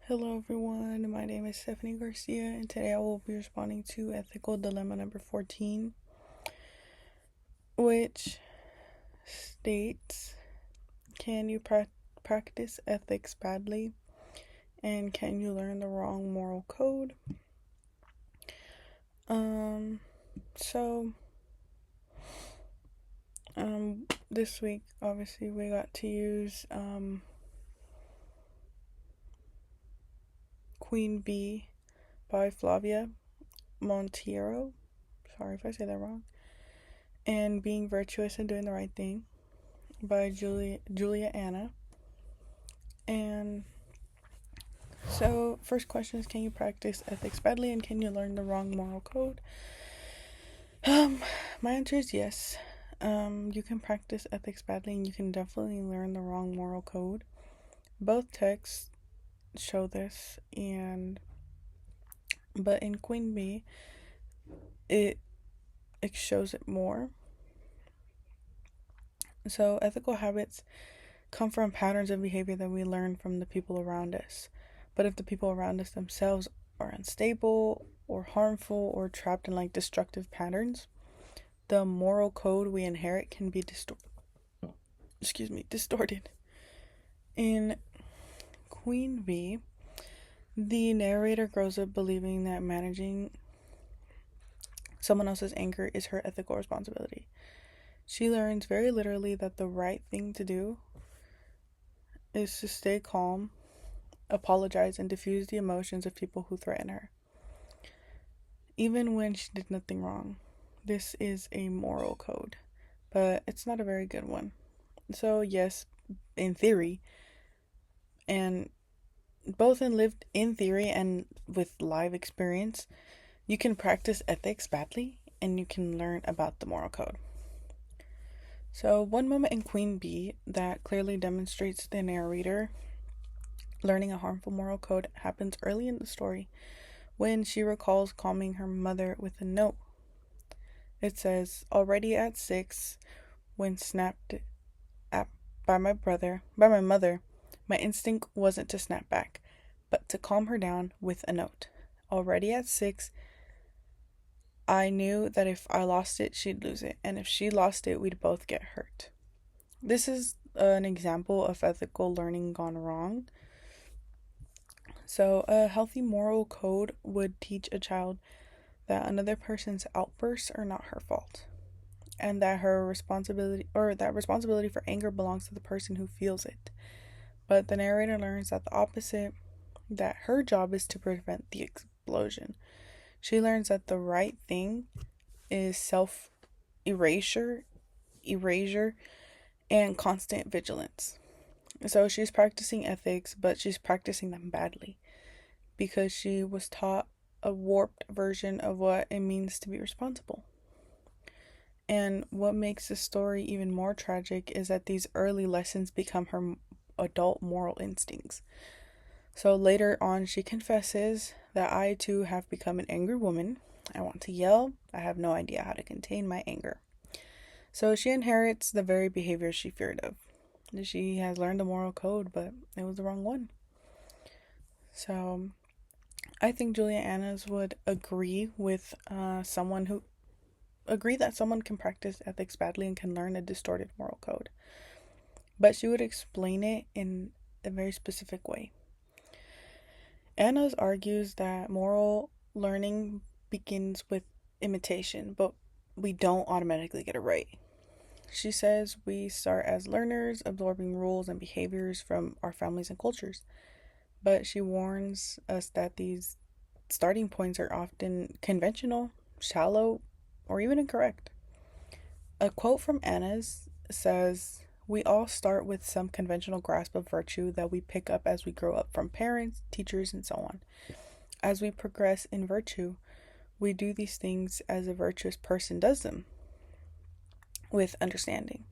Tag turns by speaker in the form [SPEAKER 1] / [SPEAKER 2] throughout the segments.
[SPEAKER 1] Hello everyone, my name is Stephanie Garcia and today I will be responding to ethical dilemma number 14, which states, can you practice ethics badly and can you learn the wrong moral code? Um so this week obviously we got to use Queen Bee by Flavia Monteiro. Sorry if I say that wrong. And Being Virtuous and Doing the Right Thing by Julia Anna. And so, first question is, can you practice ethics badly and can you learn the wrong moral code? Um, my answer is yes. You can practice ethics badly and you can definitely learn the wrong moral code. Both texts show this, but in Queen Bee, it shows it more. So, ethical habits come from patterns of behavior that we learn from the people around us. But if the people around us themselves are unstable or harmful or trapped in destructive patterns, the moral code we inherit can be distorted. In Queen Bee, the narrator grows up believing that managing someone else's anger is her ethical responsibility. She learns very literally that the right thing to do is to stay calm, apologize, and diffuse the emotions of people who threaten her, even when she did nothing wrong. This is a moral code, but it's not a very good one. So, yes, in theory, and both in lived in theory and with live experience, you can practice ethics badly and you can learn about the moral code. So, one moment in Queen Bee that clearly demonstrates the narrator learning a harmful moral code happens early in the story when she recalls calming her mother with a note. It says, already at 6, when snapped at by my mother, my instinct wasn't to snap back, but to calm her down with a note. Already at 6, I knew that if I lost it, she'd lose it, and if she lost it, we'd both get hurt. This is an example of ethical learning gone wrong. So, a healthy moral code would teach a child that another person's outbursts are not her fault, and that responsibility for anger belongs to the person who feels it. But the narrator learns that the opposite, that her job is to prevent the explosion. She learns that the right thing is self erasure, and constant vigilance. So she's practicing ethics, but she's practicing them badly because she was taught a warped version of what it means to be responsible. And what makes the story even more tragic is that these early lessons become her adult moral instincts. So later on, she confesses that I too have become an angry woman. I want to yell. I have no idea how to contain my anger. So she inherits the very behavior she feared of. She has learned the moral code, but it was the wrong one. So I think Julia Annas would agree with someone who agree that someone can practice ethics badly and can learn a distorted moral code. But she would explain it in a very specific way. Annas argues that moral learning begins with imitation, but we don't automatically get it right. She says we start as learners, absorbing rules and behaviors from our families and cultures. But she warns us that these starting points are often conventional, shallow, or even incorrect. A quote from Annas says, we all start with some conventional grasp of virtue that we pick up as we grow up from parents, teachers, and so on. As we progress in virtue, we do these things as a virtuous person does them, with understanding.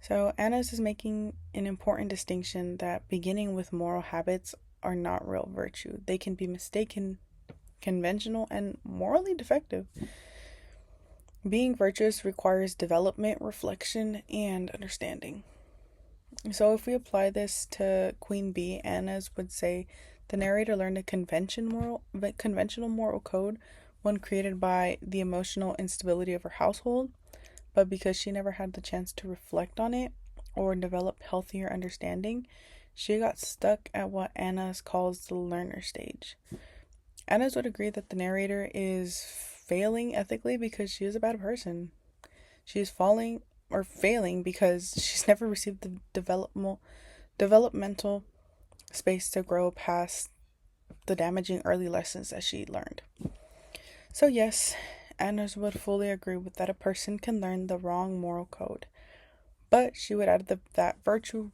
[SPEAKER 1] So Annas is making an important distinction that beginning with moral habits are not real virtue. They can be mistaken, conventional, and morally defective. Being virtuous requires development, reflection, and understanding. So if we apply this to Queen Bee, Annas would say The narrator learned a conventional moral code, one created by the emotional instability of her household, but because she never had the chance to reflect on it or develop healthier understanding, she got stuck at what Anna calls the learner stage. Anna would agree that the narrator is failing ethically because she is a bad person. She is failing because she's never received the developmental space to grow past the damaging early lessons that she learned. So yes, Anders would fully agree with that a person can learn the wrong moral code, but she would add that virtue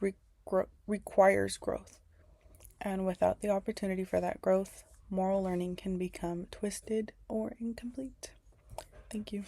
[SPEAKER 1] requires growth, and without the opportunity for that growth, moral learning can become twisted or incomplete. Thank you.